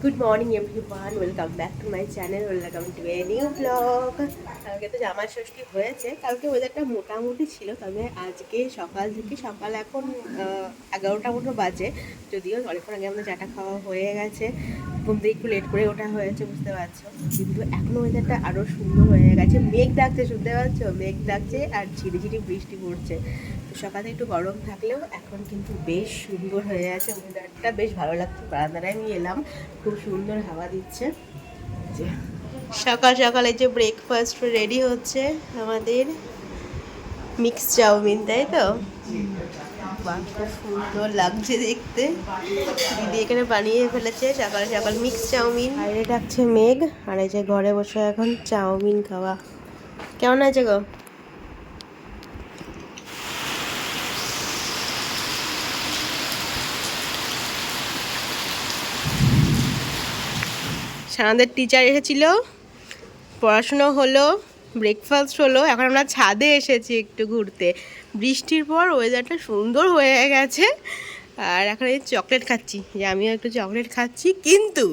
Good morning everyone, welcome back to my channel, welcome to a new blog. কালকে তো জামাই ষষ্ঠী হয়েছে, কালকে ওয়েদারটা মোটামুটি ছিল, তবে আজকে সকাল এখন 11টা মতো বাজে। যদিও অনেকক্ষণ আগে আমাদের চাটা খাওয়া হয়ে গেছে, ঘুম থেকে একটু লেট করে ওঠা হয়েছে, বুঝতে পারছো। কিন্তু এখনও ওয়েদারটা আরও সুন্দর হয়ে গেছে, মেঘ ডাকছে, শুনতে পাচ্ছো? মেঘ ডাকছে আর ঝিরিঝিরি বৃষ্টি পড়ছে। তো সকালে একটু গরম থাকলেও এখন কিন্তু বেশ সুন্দর হয়ে আছে ওয়েদারটা, বেশ ভালো লাগছে। বারান্দায় আমি এলাম, খুব সুন্দর হাওয়া দিচ্ছে। সকাল সকাল এই যে ব্রেকফাস্ট রেডি হচ্ছে আমাদের, মিক্স চাউমিন, তাই তো? বাহ, খুব সুন্দর লাগছে দেখতে। দিদি এখানে বানিয়ে ফেলেছে সকাল সকাল মিক্স চাউমিন। বাইরে ডাকছে মেঘ, আর এই যে ঘরে বসে এখন চাউমিন খাওয়া। কেমন আছে গো? সানাদের টিচার এসেছিল, পড়াশুনো হলো, ব্রেকফাস্ট হলো, এখন আমরা ছাদে এসেছি একটু ঘুরতে। বৃষ্টির পর ওয়েদারটা সুন্দর হয়ে গেছে, আর এখন এই চকলেট খাচ্ছি, যে আমিও একটু চকলেট খাচ্ছি। কিন্তু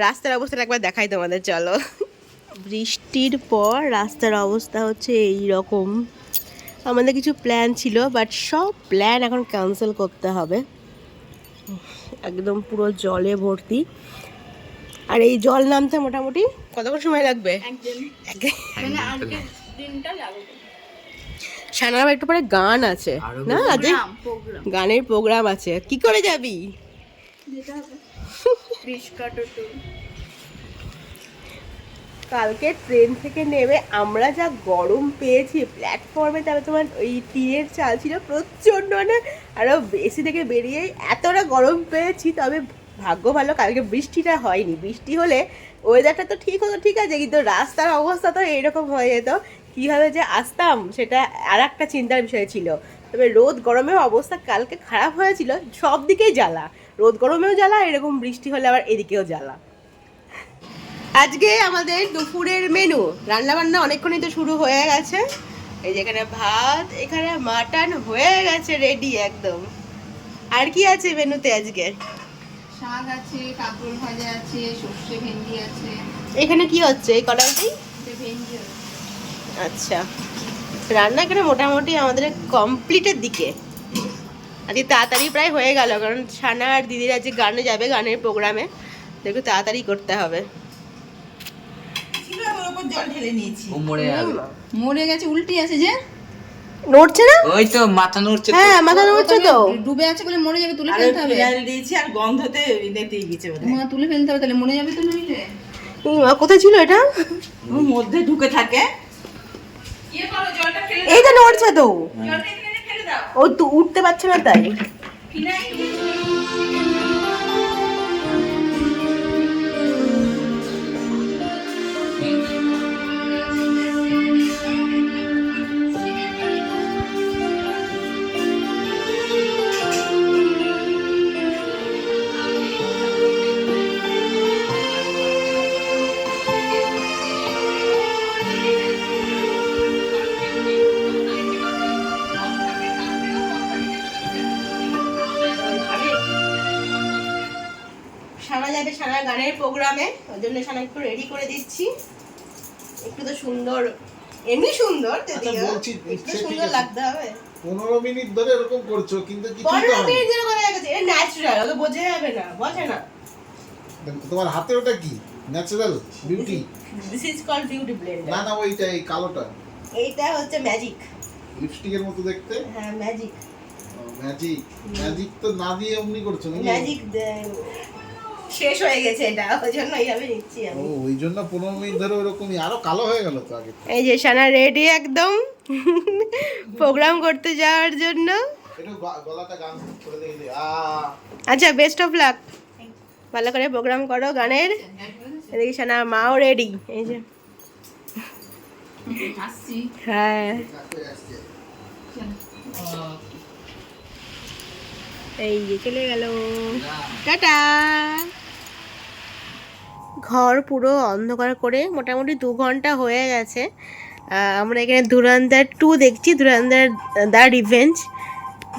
রাস্তার অবস্থাটা একবার দেখাই তোমাদের, চলো। বৃষ্টির পর রাস্তার অবস্থা হচ্ছে এই রকম। আমাদের কিছু প্ল্যান ছিল, বাট সব প্ল্যান এখন ক্যান্সেল করতে হবে। একদম পুরো জলে ভর্তি, আর এই জল নামতে মোটামুটি কতক্ষণ সময় লাগবে? সানার একটু পরে গান আছে না, আজ গানের প্রোগ্রাম আছে। কি করে যাবি? কালকে ট্রেন থেকে নেমে আমরা যা গরম পেয়েছি প্ল্যাটফর্মে, তবে তোমার ওই টিনের চাল ছিল প্রচণ্ড, মানে আরও বেশি থেকে বেরিয়ে এতটা গরম পেয়েছি। তবে ভাগ্য ভালো কালকে বৃষ্টিটা হয়নি, বৃষ্টি হলে ওয়েদারটা তো ঠিক হতো, ঠিক আছে, কিন্তু রাস্তার অবস্থা তো এইরকম হয়ে যেত। কীভাবে যে আসতাম সেটা আর একটা চিন্তার বিষয় ছিল। তবে রোদ গরমেও অবস্থা কালকে খারাপ হয়েছিল, সব দিকেই জ্বালা, রোদ গরমেও জ্বালা, এরকম বৃষ্টি হলে আবার এদিকেও জ্বালা। আজকে আমাদের দুপুরের মেনু রান্নাবান্না অনেকক্ষণই তো শুরু হয়ে গেছে। এই যে এখানে ভাত, এখানে মাটন হয়ে গেছে রেডি একদম। আর কি আছে মেনুতে আজকে? শাক আছে, কাঁকরোল ভাজা আছে, সর্ষে ভেন্ডি আছে। এখানে কি হচ্ছে এই কড়াইতেই? ভেন্ডি। আচ্ছা, রান্না এখানে মোটামুটি আমাদের কমপ্লিটের দিকে। আজকে তাড়াতাড়ি প্রায় হয়ে গেল, কারণ সানা আর দিদিরা যে গানে যাবে, গানের প্রোগ্রামে, একটু তাড়াতাড়ি করতে হবে। জল ঢেলে নিয়েছি, মরে গেছে, উল্টি আছে যে নড়ছে না, ওই তো মাথা নড়ছে। হ্যাঁ মাথা নড়ছে তো, ডুবে আছে বলে মরে যাবে, তুলে ফেলতে হবে। আর দিয়েছি আর গন্ধতে নেতেই গেছে বোধহয়। মা তুলে ফেলতে হবে, তাহলে মরে যাবে তো। নইলে কোথায় ছিল এটা? ওর মধ্যে ঢুকে থাকে। এই তো নড়ছে তো, ও তো উঠতে পারছে না তাই। সানা যাবে সানার গানের প্রোগ্রামে, ওই জন্য সানা একটু রেডি করে দিচ্ছি। একটু তো সুন্দর, এমনি সুন্দর, যদিও একটু সুন্দর লাগতে হবে। 15 মিনিট ধরে এরকম করছো, কিন্তু কিছু 15 মিনিট ধরে করে গেছে, এটা ন্যাচারাল, ওকে বোঝা যাবে না, বোঝে না। তোমার হাতে ওটা কি? Natural beauty? This is called beauty blender. না না, ওইটা এই কালোটা। এইটা হচ্ছে ম্যাজিক। লিপস্টিকের মতো দেখতে। হ্যাঁ ম্যাজিক। ম্যাজিক, ম্যাজিক তো না দিয়ে এমনি করছো নাকি? ম্যাজিক শেষ হয়ে গেছে, এটা ওই জন্য এইভাবে নিচ্ছি আমি। ও, ওই জন্য 15 মিনিট ধরে ওরকমই, আরো কালো হয়ে গেল তো আগে। এই যে সানা রেডি একদম প্রোগ্রাম করতে যাওয়ার জন্য। একটু গলাটা গান করে দেখি। আচ্ছা, বেস্ট অফ লাক, ভালো করে প্রোগ্রাম করো গানের। এদিকে সানা মাও রেডি, এই যে আসছি। হ্যাঁ, এই যে চলে গেল, টাটা। ঘর পুরো অন্ধকার করে মোটামুটি 2 ঘন্টা হয়ে গেছে। আমরা এখানে ধুরন্ধর 2 দেখছি, ধুরন্ধর দ্য রিভেঞ্জ।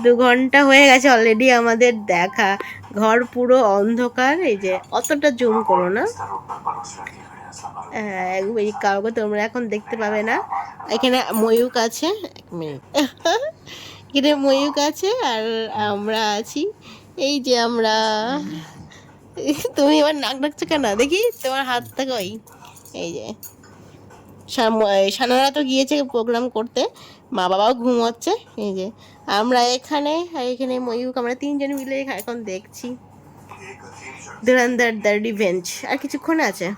2 ঘন্টা হয়ে গেছে অলরেডি আমাদের দেখা। ঘর পুরো অন্ধকার। এই যে অতটা জুম করো না, হ্যাঁ এই কাউকে তোমরা এখন দেখতে পাবে না। এখানে ময়ূক আছে, এক মিনিট, এখানে ময়ূক আছে আর আমরা আছি। এই যে আমরা, তুমি এবার নাক ডাকছো কেন দেখি, তোমার হাতটা কই? এই যে সানারা তো গিয়েছে প্রোগ্রাম করতে, মা বাবাও ঘুমোচ্ছে। এই যে আমরা এখানে, আর এখানে ময়ূক, আমরা তিনজন মিলে এখন দেখছি ধুরন্ধর দ্য রিভেঞ্জ। আর কিছুক্ষণ আছে।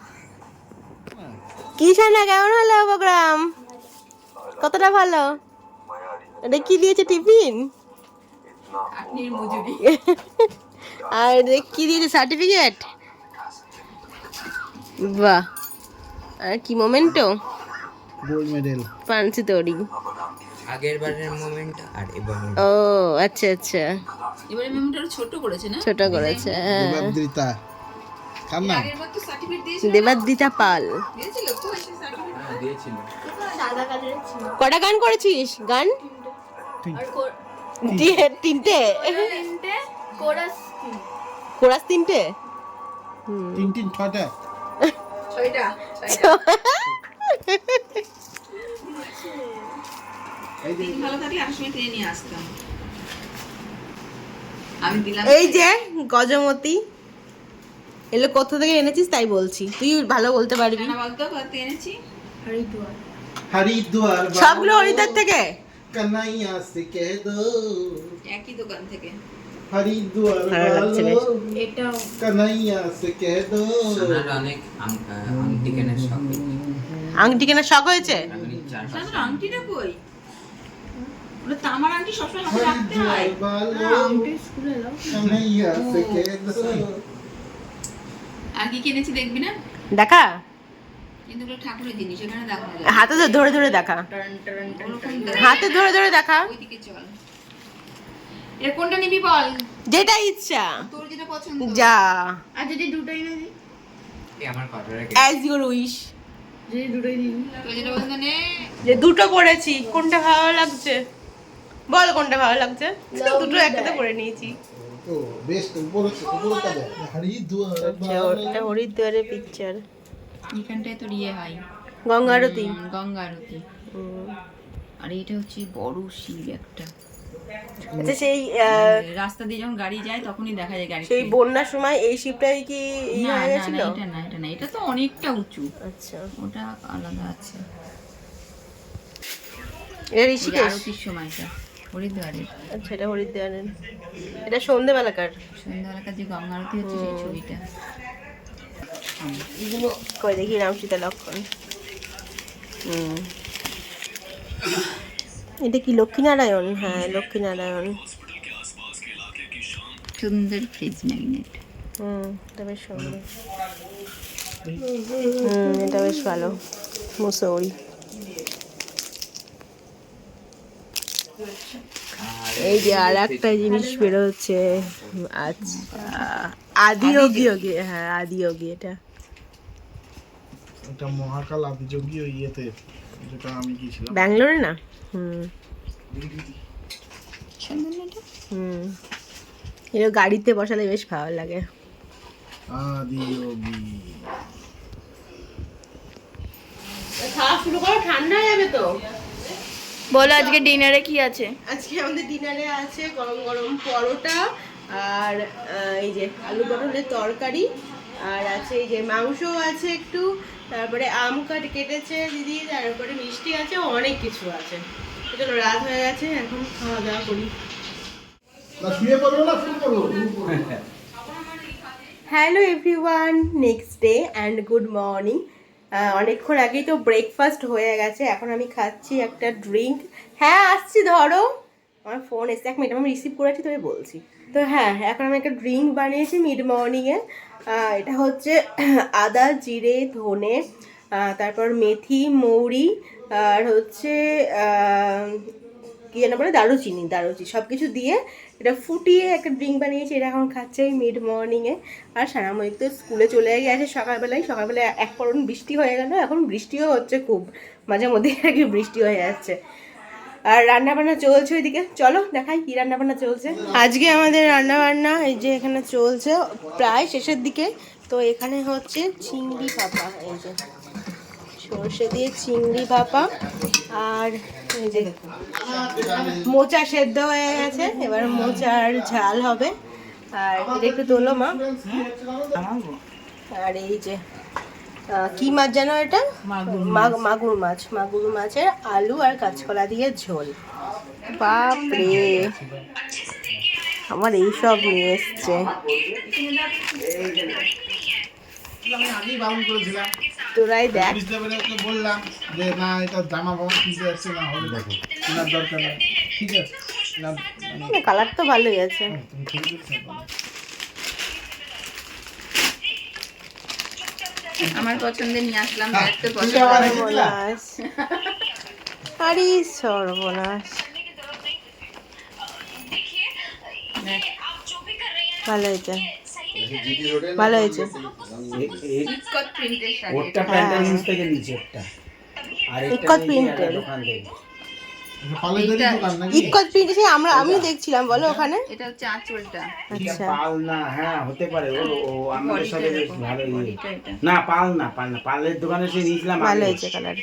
কি সানা, কেমন হলো প্রোগ্রাম? কতটা ভালো? এটা কি দিয়েছে টিফিন? চাটনির মজুরি। আর কি দিয়েছে সার্টিফিকেট? বাহ, আর কি মোমেন্টো? Gold medal. পাঞ্চি তৈরি। আগের বারের মোমেন্ট আর এবার ও আচ্ছা আচ্ছা, এবারে মেমোটা ছোট করেছে না? ছোট করেছে, হ্যাঁ। দেবাদ্রিতা কার নাম? আগের বার তো সার্টিফিকেট দিয়েছিল। দেবাদ্রিতা পাল দিয়েছিল তো সেই সার্টিফিকেট। দিয়েছিল। কটা গান করেছিস? গান তিনটে, কোরাস তিনটে। তিন তিন ছটা। ছয়টা। দিন ভালো থাকলে আমি সময় কিনে নিয়ে আসতাম। আমি দিলাম। এই যে গজমতি এগুলো কোথা থেকে এনেছিস তাই বলছি, তুই ভালো বলতে পারবি। না বলতো কত এনেছি? হরিদ্বার সবগুলো হরিদ্বার থেকে। কানাইয়া সে কহ দো একই দোকান থেকে। হরিদ্বার ভালো লাগছে বেশ। এটাও কানাইয়া সে কহ দো। সোনার অনেক আংটি কেনার শখ। আংটি কেনার শখ হয়েছে? আমি চার না পাঁচ না, আংটিটা কই? ওটা তামার আংটি সবসময় হাতে রাখতে হয়। কানাইয়া সে কহ দো। আর কি কিনেছি দেখবি না? দেখা, কিন্তু ওগুলো ঠাকুরের জিনিস, এখানে দেখা যায়। হাতে ধরে ধরে দেখা, হাতে ধরে ধরে দেখা। ওইদিকে চল। এর কোনটা নিবি বল? যেটা ইচ্ছা, তোর যেটা পছন্দ। যা আর যদি দুটোই না দিই? আমার কটরে অ্যাজ ইউর উইশ। তোর যেটা পছন্দ নে। যে দুটো পড়েছি, কোনটা ভালো লাগছে বল, কোনটা ভালো লাগছে? দুটো একসাথে করে নিয়েছি। ও বেস্ট উপরটা দে। হরিদ্বার আচ্ছা, ওটা হরিদ্বারের পিকচার। এখানটায় তোর ইয়ে হয়, গঙ্গা আরতি। গঙ্গা আরতি। আর এইটা হচ্ছে বড় শিব একটা। আচ্ছা, সেই রাস্তা দিয়ে যখন গাড়ি যায় তখনই দেখা যায় গাড়ি। সেই বন্যার সময় এই শিপটাই কি ই না হয়ে না গেছিল? না, এটা না, এটা না, এটা তো অনেকটা উঁচু। আচ্ছা, ওটা আলাদা আছে। এটা এই ঋষিকেশ। আরতির সময়টা হরিদ্বারের। আচ্ছা, এটা হরিদ্বারের। এটা সন্ধ্যেবেলাকার। সন্ধ্যাবেলাকার যে গঙ্গা আরতি হচ্ছে সেই ছবিটা। এগুলো কই দেখি, রাম সীতা লক্ষণ। এটা কি লক্ষ্মীনারায়ণ? হ্যাঁ, লক্ষ্মীনারায়ণ। সুন্দর ফ্রিজ ম্যাগনেট। এটা বেশ সুন্দর। এটা বেশ ভালো। মুসৌরি। এই যে আর একটা জিনিস বেরোচ্ছে। আচ্ছা, আদিয়োগী। হ্যাঁ, আদিয়োগী। এটা এটা মহাকাল আদিযোগী ওই ইয়েতে, যেটা আমি গিয়েছিলাম ব্যাঙ্গালোরে না? সুন্দর না এটা? এটা গাড়িতে বসালে বেশ ভালো লাগে। আদিযোগী। খাওয়া শুরু করো, ঠান্ডা হয়ে যাবে তো। বলো আজকে ডিনারে কি আছে? আজকে আমাদের ডিনারে আছে গরম গরম পরোটা, আর এই যে আলু পটলের তরকারি, আর আছে এই যে মাংসও আছে একটু, তারপরে আম কেটেছে দিদি, তারপরে মিষ্টি আছে, অনেক কিছু আছে। চলো, রাত হয়ে গেছে, এখন খাওয়া দাওয়া করি। না শুয়ে পড়বো না শুয়ে পড়বো? Hello everyone, next day and good morning. অনেকক্ষণ আগেই তো ব্রেকফাস্ট হয়ে গেছে, এখন আমি খাচ্ছি একটা ড্রিঙ্ক। হ্যাঁ আসছি, ধরো আমার ফোন এসে, 1 মিনিট, আমি রিসিভ করেছি তবে বলছি। তো হ্যাঁ, এখন আমি একটা ড্রিঙ্ক বানিয়েছি মিড মর্নিংয়ে। এটা হচ্ছে আদা, জিরে, ধনে, তারপর মেথি, মৌরি, আর হচ্ছে কী যেন বলে, দারুচিনি সব কিছু দিয়ে এটা ফুটিয়ে একটা ড্রিঙ্ক বানিয়েছি। এটা এখন খাচ্ছে ওই মিড মর্নিংয়ে। আর সারাময়িক তো স্কুলে চলে গেছে সকালবেলায় এক পরন বৃষ্টি হয়ে গেল, এখন বৃষ্টিও হচ্ছে খুব মাঝে মধ্যে আর কি, বৃষ্টি হয়ে যাচ্ছে। আর রান্না বান্না চলছে ওইদিকে, চলো দেখাই কি রান্না বান্না চলছে। আজকে আমাদের রান্না বান্না এই যে এখানে চলছে প্রায় শেষের দিকে। তো এখানে হচ্ছে চিংড়ি ভাপা, এই যে সর্ষে দিয়ে চিংড়ি ভাপা, আর এই যে মোচা সেদ্ধ হয়ে গেছে, এবার মোচার ঝাল হবে। আর এটা একটু তোলো মা। আর এই যে কি মাছ জানো এটা, মাগুর মাছ, মাগুর মাছের আলু আর কাঁচকলা দিয়ে ঝোল। বাপরে আমার এইসব নিয়ে এসছে। আমি বারণ করেছিলাম, তোরাই দেখ, বুঝতে পেরে ওকে বললাম যে না এটা জামা বাবা কিনতে যাচ্ছে না, হবে দেখো কেনার দরকার নেই, ঠিক আছে না মানে কালার তো ভালোই আছে। তুমি ঠিক বলছো। আমার পছন্দের নিয়ে আসলাম, হ্যাঁ, তো তুমি পছন্দ আবার হয়। সর্বনাশ, আরে সর্বনাশ। ভালো হয়েছে, ভালো হয়েছে। ইকট প্রিন্টের শাড়ি ওটা এটা। প্যান্টালুন্স থেকে নিচে একটা, আর একটা ইকট নিচে একটা প্রিন্টের। দোকান থেকে। পালেদারি দোকান নাকি? ইটকট প্রিন্ট, সেই আমিও দেখছিলাম, বলো ওখানে। এটা হচ্ছে আঁচলটা, এটা আচ্ছা, পাল না, হ্যাঁ হতে পারে, ও আমাদের বডিটা সাথে বেশ এরকম, ভালো ইয়ে। বডিটা এটা। না পাল না, পালের দোকানে সে নিয়েছিলাম ভালো আগে। হয়েছে কালার।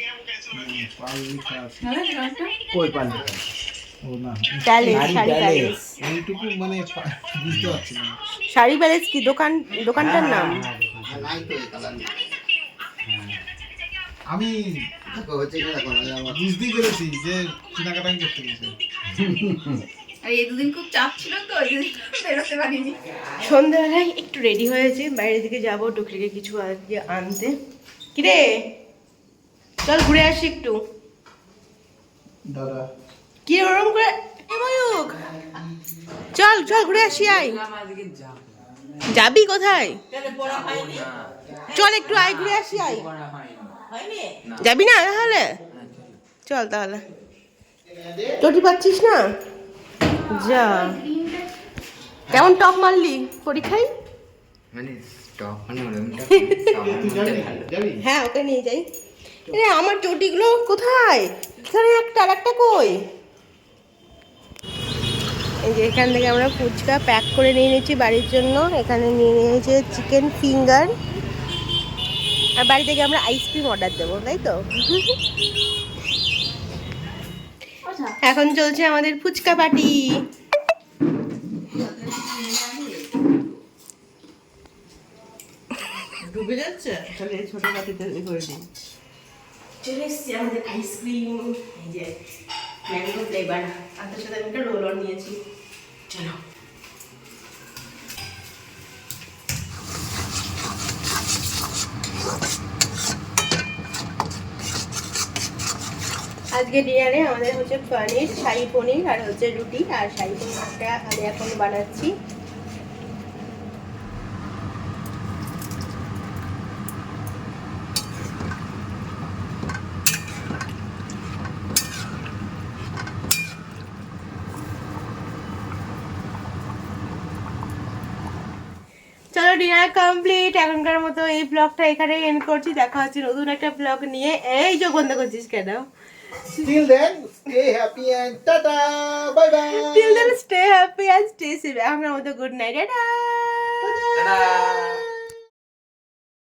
পাল লেখা আছে। ভালো আছে রংটা? কই পাল দোকান? ও না palace, sari sari palace. Palace. এইটুকু মানে বুঝতে পারছি না। শাড়ি প্যালেস কি দোকান, দোকানটার নাম? আমি বুঝতেই পেরেছি যে কেনাকাটাই করতে গেছে। আর এই দুদিন খুব চাপ ছিল তো, এই দুদিন বেরোতে পারিনি। সন্ধ্যাবেলায় একটু রেডি হয়েছে, বাইরের দিকে যাবো টুকরিকে কিছু আজকে আনতে। কিরে চল ঘুরে আসি একটু। দাদা কি ওরম করে এ ময়ূক, চল চল ঘুরে আসি, আয়। যাবি কোথায়? চল একটু আয়, ঘুরে আসি, আয়। যাবি না তাহলে? চল তাহলে। চটি পাচ্ছিস না? যা, কেমন টপ মারলি পরীক্ষায়? মানে স্টক মানে ওরকমটা তুই যাবি? যাবি? হ্যাঁ ওকে নিয়ে যাই। এ আমার চটিগুলো কোথায়? এখানে একটা, আর একটা কই? এই যে এখান থেকে আমরা ফুচকা প্যাক করে নিয়ে নিয়েছি বাড়ির জন্য। এখানে নিয়ে নিয়েছে চিকেন ফিঙ্গার, আর বাড়ি থেকে আমরা আইসক্রিম অর্ডার দেবো, তাই তো? এখন চলছে আমাদের ফুচকা পার্টি। ডুবে যাচ্ছে, তাহলে ছোট বাটিতে করে দিই। চলে এসছি আমাদের আইসক্রিম, এই যে ম্যাঙ্গো ফ্লেভার, আর তার সাথে আমি একটা রোল অন নিয়েছি। চলো আজকে ডিনারে আমাদের হচ্ছে পনির, শাহী পনির, আর হচ্ছে রুটি। আর শাহী পনিরটা আমি এখন বানাচ্ছি। চলো ডিনার কমপ্লিট, এখনকার মতো এই ব্লগটা এখানে এন্ড করছি। দেখা হচ্ছে নতুন একটা ব্লগ নিয়ে। এই চোখ বন্ধ করছিস কেন? Till then, stay happy and ta-ta! Bye-bye! Till then, stay happy and stay safe. এখনকার মতো গুড নাইট, টাটা। টাটা।